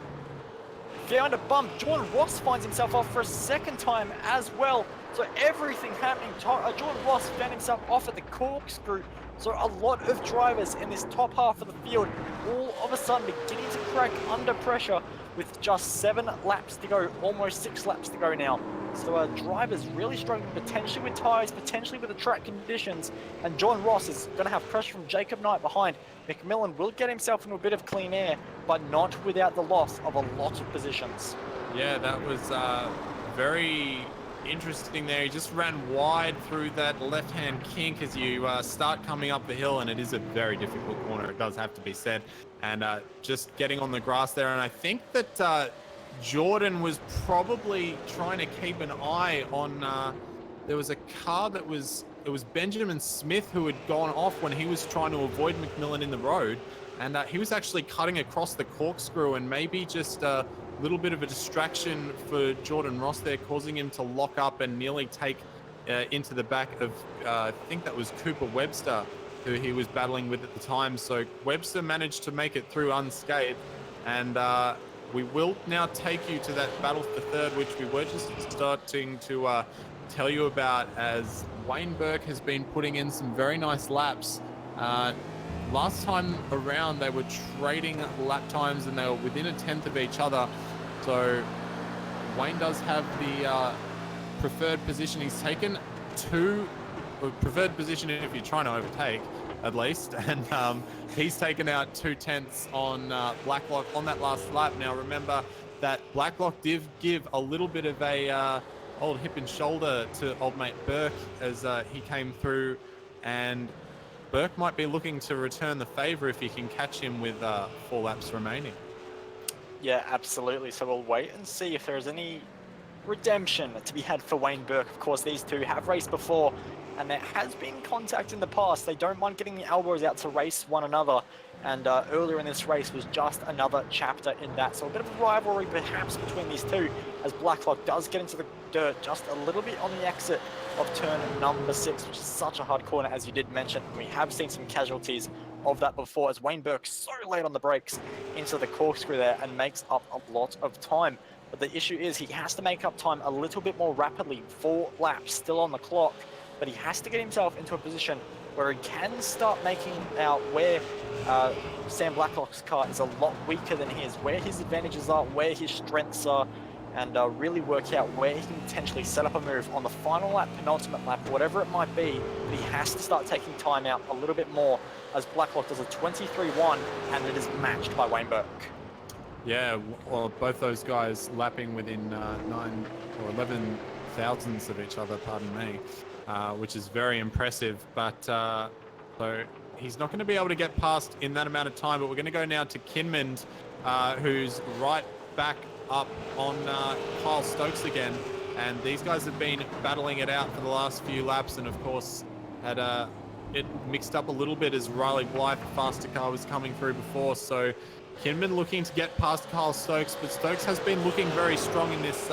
Found a bump. Jordan Ross finds himself off for a second time as well. So everything happening. Jordan Ross found himself off at the corkscrew. So a lot of drivers in this top half of the field all of a sudden beginning to crack under pressure with just 7 laps to go, almost 6 laps to go now. So drivers really struggling potentially with tyres, potentially with the track conditions, and John Ross is going to have pressure from Jacob Knight behind. McMillan will get himself into a bit of clean air, but not without the loss of a lot of positions. Yeah, that was very interesting there. He just ran wide through that left-hand kink as you start coming up the hill, and it is a very difficult corner, it does have to be said. And just getting on the grass there, and I think that Jordan was probably trying to keep an eye on, there was a car that it was Benjamin Smith who had gone off when he was trying to avoid McMillan in the road, and he was actually cutting across the corkscrew, and maybe just a little bit of a distraction for Jordan Ross there, causing him to lock up and nearly take into the back of, I think that was Cooper Webster, who he was battling with at the time. So Webster managed to make it through unscathed, and we will now take you to that battle for third, which we were just starting to tell you about, as Wayne Burke has been putting in some very nice laps. Last time around, they were trading lap times and they were within a tenth of each other. So Wayne does have the preferred position. He's taken preferred position if you're trying to overtake, at least. And he's taken out 2/10 on Blacklock on that last lap. Now, remember that Blacklock did give a little bit of a old hip and shoulder to old mate Burke as he came through, and Burke might be looking to return the favor if he can catch him with 4 laps remaining. Yeah, absolutely. So we'll wait and see if there's any redemption to be had for Wayne Burke. Of course, these two have raced before, and there has been contact in the past. They don't mind getting the elbows out to race one another, and earlier in this race was just another chapter in that. So a bit of a rivalry perhaps between these two, as Blacklock does get into the dirt just a little bit on the exit of turn number 6, which is such a hard corner, as you did mention. We have seen some casualties of that before, as Wayne Burke so late on the brakes into the corkscrew there and makes up a lot of time. But the issue is he has to make up time a little bit more rapidly. 4 laps still on the clock, but he has to get himself into a position where he can start making out where Sam Blacklock's car is a lot weaker than his, where his advantages are, where his strengths are, and really work out where he can potentially set up a move on the final lap, penultimate lap, whatever it might be. But he has to start taking time out a little bit more, as Blacklock does a 23-1, and it is matched by Wayne Burke. Yeah, well, both those guys lapping within 9 or 11 thousandths of each other, pardon me, which is very impressive. But so he's not going to be able to get past in that amount of time. But we're going to go now to Kinmond, who's right back up on Kyle Stokes again. And these guys have been battling it out for the last few laps, and of course had it mixed up a little bit as Riley Blythe, faster car, was coming through before. So Kinman looking to get past Kyle Stokes, but Stokes has been looking very strong in this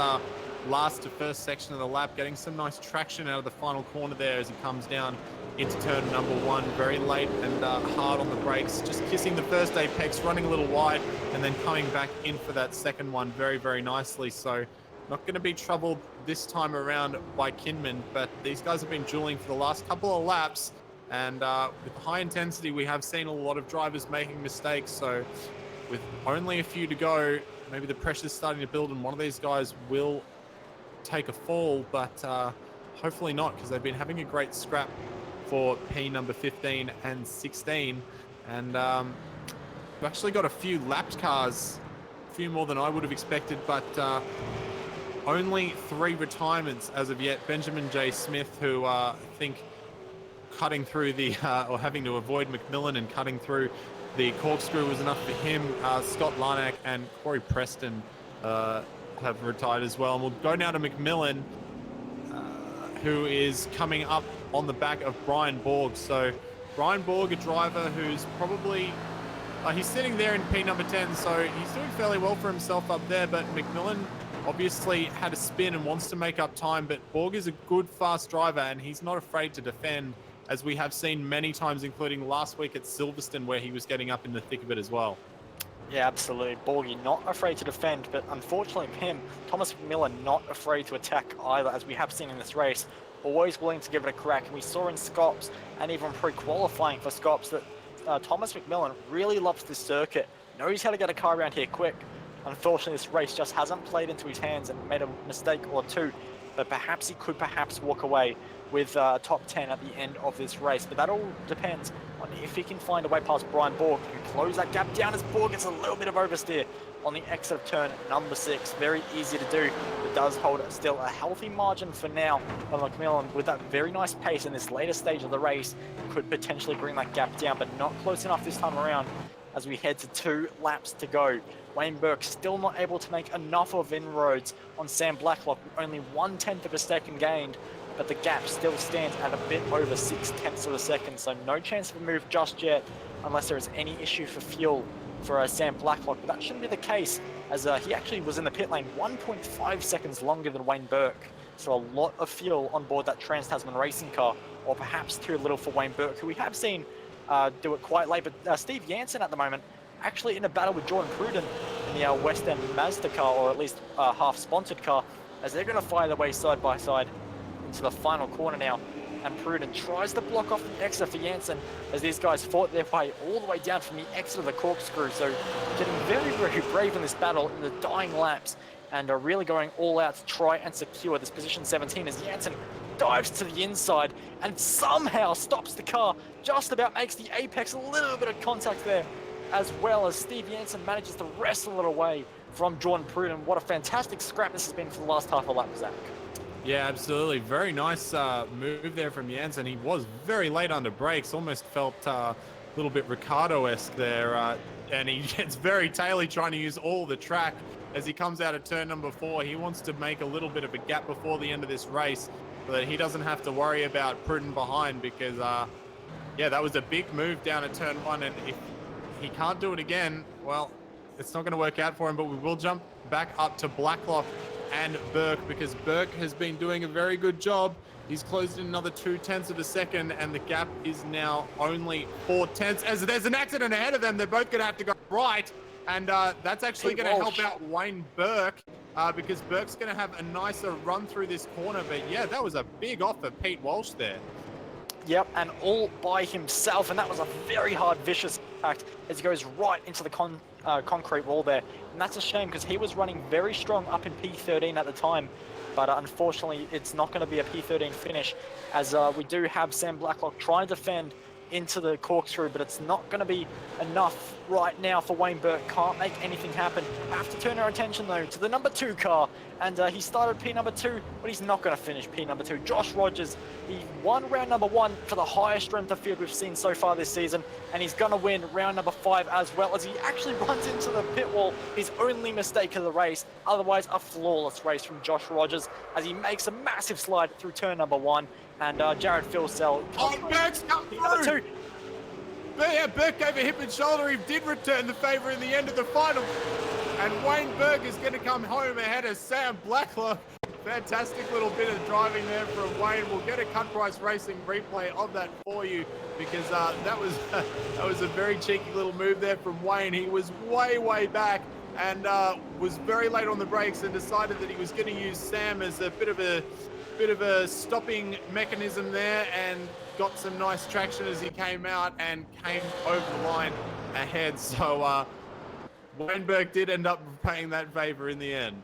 last to first section of the lap, getting some nice traction out of the final corner there as he comes down into turn number 1, very late and hard on the brakes, just kissing the first apex, running a little wide, and then coming back in for that second one very, very nicely. So not going to be troubled this time around by Kinman, but these guys have been dueling for the last couple of laps, and with high intensity, we have seen a lot of drivers making mistakes. So with only a few to go, maybe the pressure's starting to build and one of these guys will take a fall, but hopefully not, because they've been having a great scrap for P number 15 and 16. And we've actually got a few lapped cars, a few more than I would have expected, but only 3 retirements as of yet. Benjamin J. Smith, who I think cutting through the, or having to avoid McMillan and cutting through the corkscrew was enough for him. Scott Larnack and Corey Preston have retired as well. And we'll go now to McMillan, who is coming up on the back of Brian Borg. So Brian Borg, a driver who's probably, he's sitting there in P number 10, so he's doing fairly well for himself up there, but McMillan obviously had a spin and wants to make up time, but Borg is a good, fast driver, and he's not afraid to defend, as we have seen many times, including last week at Silverstone, where he was getting up in the thick of it as well. Yeah, absolutely. Borgie not afraid to defend, but unfortunately for him, Thomas McMillan not afraid to attack either, as we have seen in this race. Always willing to give it a crack, and we saw in Scops, and even pre-qualifying for Scops, that Thomas McMillan really loves this circuit, knows how to get a car around here quick. Unfortunately, this race just hasn't played into his hands and made a mistake or two, but perhaps he could walk away with top 10 at the end of this race. But that all depends on if he can find a way past Brian Borg and close that gap down as Borg gets a little bit of oversteer on the exit of turn number 6. Very easy to do, but does hold still a healthy margin for now. But McMillan, with that very nice pace in this later stage of the race, could potentially bring that gap down, but not close enough this time around as we head to 2 laps to go. Wayne Burke still not able to make enough of inroads on Sam Blacklock, with only 1/10 of a second gained, but the gap still stands at a bit over 6/10 of a second, so no chance of a move just yet, unless there is any issue for fuel for Sam Blacklock. But that shouldn't be the case, as he actually was in the pit lane 1.5 seconds longer than Wayne Burke. So a lot of fuel on board that Trans-Tasman racing car, or perhaps too little for Wayne Burke, who we have seen do it quite late. But Steve Jansen at the moment actually in a battle with Jordan Pruden in the West End Mazda car, or at least half-sponsored car, as they're going to fire their way side by side into the final corner now. And Pruden tries to block off the exit for Jansen, as these guys fought their way all the way down from the exit of the corkscrew. So getting very, very brave in this battle in the dying laps, and are really going all out to try and secure this position 17 as Jansen dives to the inside and somehow stops the car, just about makes the apex, a little bit of contact there, as well as Steve Jansen manages to wrestle it away from Jordan Pruden. What a fantastic scrap this has been for the last half a lap, Zach. Yeah, absolutely. Very nice move there from Jansen. He was very late under brakes, almost felt a little bit Ricardo-esque there. And he gets very taily trying to use all the track as he comes out of turn number 4. He wants to make a little bit of a gap before the end of this race so that he doesn't have to worry about Pruden behind, because, yeah, that was a big move down at turn 1. And if he can't do it again, well, it's not going to work out for him. But we will jump back up to Blacklock and Burke, because Burke has been doing a very good job. He's closed in another 2/10 of a second, and the gap is now only 4/10. As there's an accident ahead of them, they're both going to have to go right, and that's actually going to help out Wayne Burke, because Burke's going to have a nicer run through this corner. But yeah, that was a big off for Pete Walsh there. Yep, and all by himself, and that was a very hard, vicious impact as he goes right into the concrete wall there. And that's a shame, because he was running very strong up in P13 at the time, but unfortunately it's not going to be a P13 finish, as we do have Sam Blacklock trying to defend into the corkscrew, but it's not going to be enough right now for Wayne Burke. Can't make anything happen. Have to turn our attention though to the number 2 car, and he started P number 2, but he's not going to finish P number 2. Josh Rogers, he won round number 1 for the highest strength of field we've seen so far this season, and he's going to win round number 5 as well, as he actually runs into the pit wall, his only mistake of the race. Otherwise a flawless race from Josh Rogers, as he makes a massive slide through turn number 1. And Jared Filsell. Oh, Burke's come through! But yeah, Burke gave a hip and shoulder. He did return the favour in the end of the final. And Wayne Burke is going to come home ahead of Sam Blacklock. Fantastic little bit of driving there from Wayne. We'll get a Cut Price Racing replay of that for you, because that was a very cheeky little move there from Wayne. He was way back and was very late on the brakes, and decided that he was going to use Sam as a bit of a stopping mechanism there, and got some nice traction as he came out and came over the line ahead. So Wayne Burke did end up paying that favor in the end.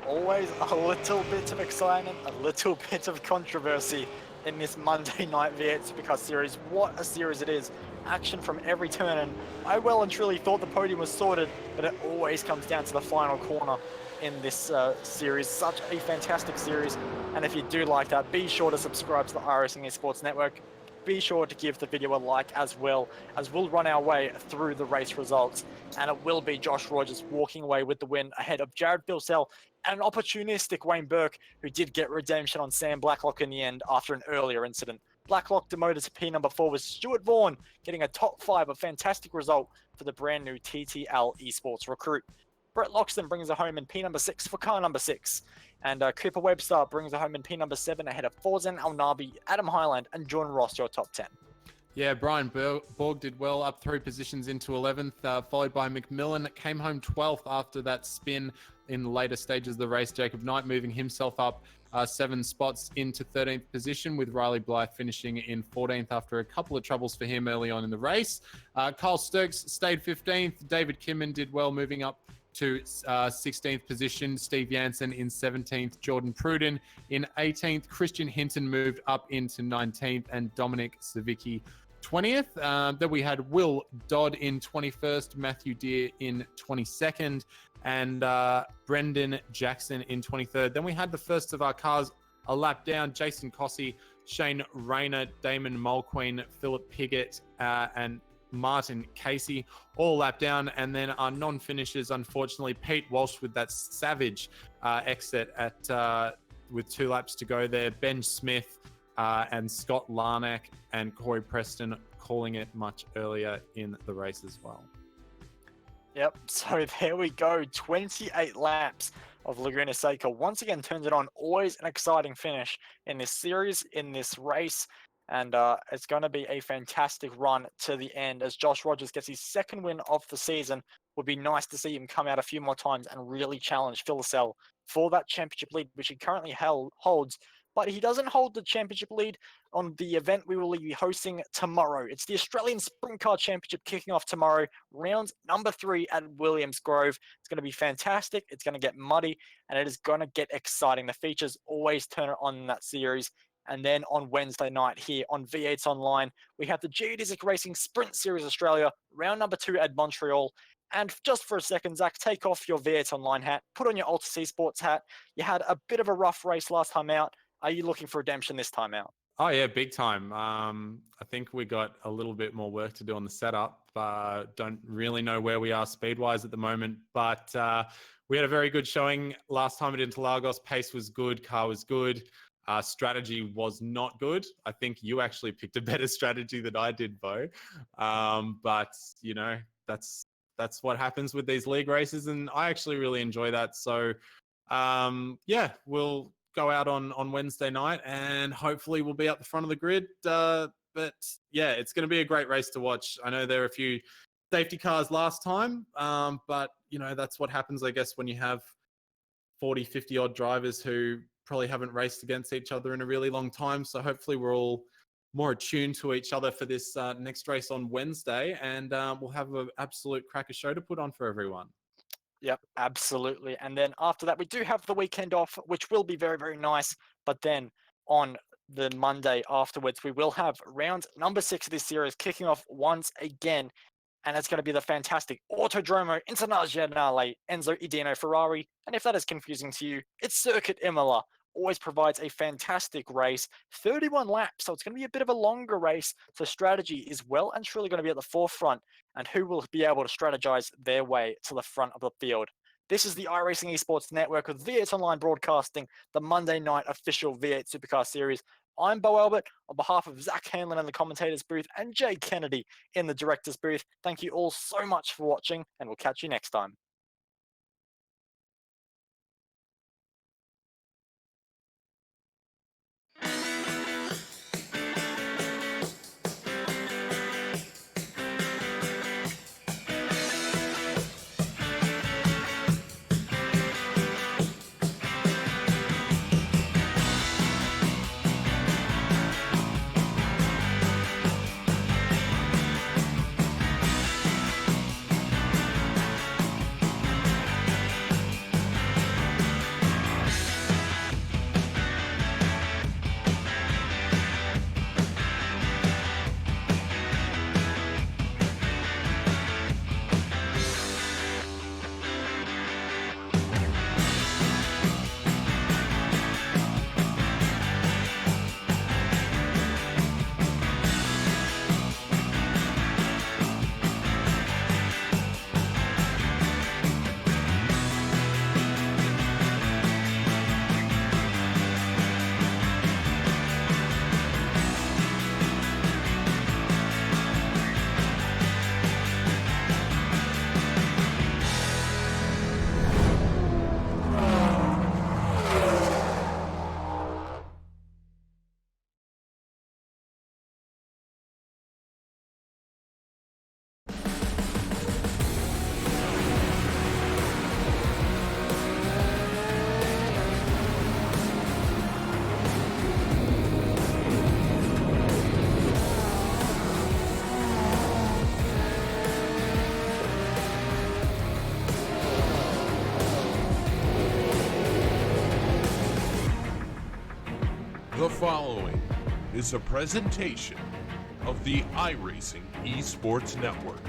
Always a little bit of excitement, a little bit of controversy in this Monday Night V8 Supercar series. What a series it is. Action from every turn, and I well and truly thought the podium was sorted, but it always comes down to the final corner in this series. Such a fantastic series, and if you do like that, be sure to subscribe to the iRacing Esports Network. Be sure to give the video a like, as well as we'll run our way through the race results, and it will be Josh Rogers walking away with the win ahead of Jared Filsell and an opportunistic Wayne Burke, who did get redemption on Sam Blacklock in the end after an earlier incident. Blacklock demoted to P number 4 with Stuart Vaughan getting a top 5, a fantastic result for the brand new TTL Esports recruit. Brett Loxton brings it home in P number 6 for car number 6. And Cooper Webster brings it home in P number 7 ahead of Forzen Alnabi, Adam Highland, and Jordan Ross, your top 10. Yeah, Brian Borg did well, up 3 positions into 11th, followed by McMillan, came home 12th after that spin in the later stages of the race. Jacob Knight moving himself up 7 spots into 13th position, with Riley Blythe finishing in 14th after a couple of troubles for him early on in the race. Kyle Sturks stayed 15th. David Kimman did well, moving up to 16th position. Steve Jansen in 17th. Jordan Pruden in 18th. Christian Hinton moved up into 19th. And Dominic Savicki 20th. Then we had Will Dodd in 21st, Matthew Deere in 22nd, and Brendan Jackson in 23rd. Then we had the first of our cars a lap down: Jason Cossey, Shane Rayner, Damon Mulqueen, Philip Piggott, and Martin Casey, all lap down. And then our non-finishers, unfortunately, Pete Walsh with that savage exit at with 2 laps to go there, Ben Smith and Scott Larnack and Corey Preston calling it much earlier in the race as well. Yep, so there we go. 28 laps of Laguna Seca. Once again, turns it on. Always an exciting finish in this series, in this race. And it's going to be a fantastic run to the end as Josh Rogers gets his 2nd win of the season. Would be nice to see him come out a few more times and really challenge Phil Lascelles for that championship lead, which he currently holds. But he doesn't hold the championship lead on the event we will be hosting tomorrow. It's the Australian Sprint Car Championship kicking off tomorrow, round number 3 at Williams Grove. It's going to be fantastic. It's going to get muddy, and it is going to get exciting. The features always turn it on in that series. And then on Wednesday night here on V8 Online, we have the Geodesic Racing Sprint Series Australia, round number 2 at Montreal. And just for a second, Zach, take off your V8 Online hat, put on your Altus Esports hat. You had a bit of a rough race last time out. Are you looking for redemption this time out? Oh yeah, big time. I think we got a little bit more work to do on the setup. Don't really know where we are speed-wise at the moment, but we had a very good showing last time at Interlagos. Pace was good, car was good. Strategy was not good. I think you actually picked a better strategy than I did, Bo. But you know, that's what happens with these league races, and I actually really enjoy that. So yeah, we'll go out on Wednesday night and hopefully we'll be at the front of the grid. But yeah, it's going to be a great race to watch. I know there are a few safety cars last time, but you know, that's what happens, I guess, when you have 40, 50 odd drivers who probably haven't raced against each other in a really long time. So hopefully we're all more attuned to each other for this next race on Wednesday, and we'll have an absolute cracker show to put on for everyone. Yep, absolutely. And then after that, we do have the weekend off, which will be very, very nice. But then on the Monday afterwards, we will have round number 6 of this series kicking off once again. And it's going to be the fantastic Autodromo Internazionale Enzo Idino Ferrari. And if that is confusing to you, it's Circuit Imola. Always provides a fantastic race, 31 laps, so it's going to be a bit of a longer race. So strategy is well and truly going to be at the forefront, and who will be able to strategize their way to the front of the field. This is the iRacing Esports Network with V8 Online broadcasting the Monday night official V8 Supercar Series. I'm Bo Albert on behalf of Zach Hanlon in the commentators booth and Jay Kennedy in the director's booth. Thank you all so much for watching, and we'll catch you next time. The following is a presentation of the iRacing Esports Network.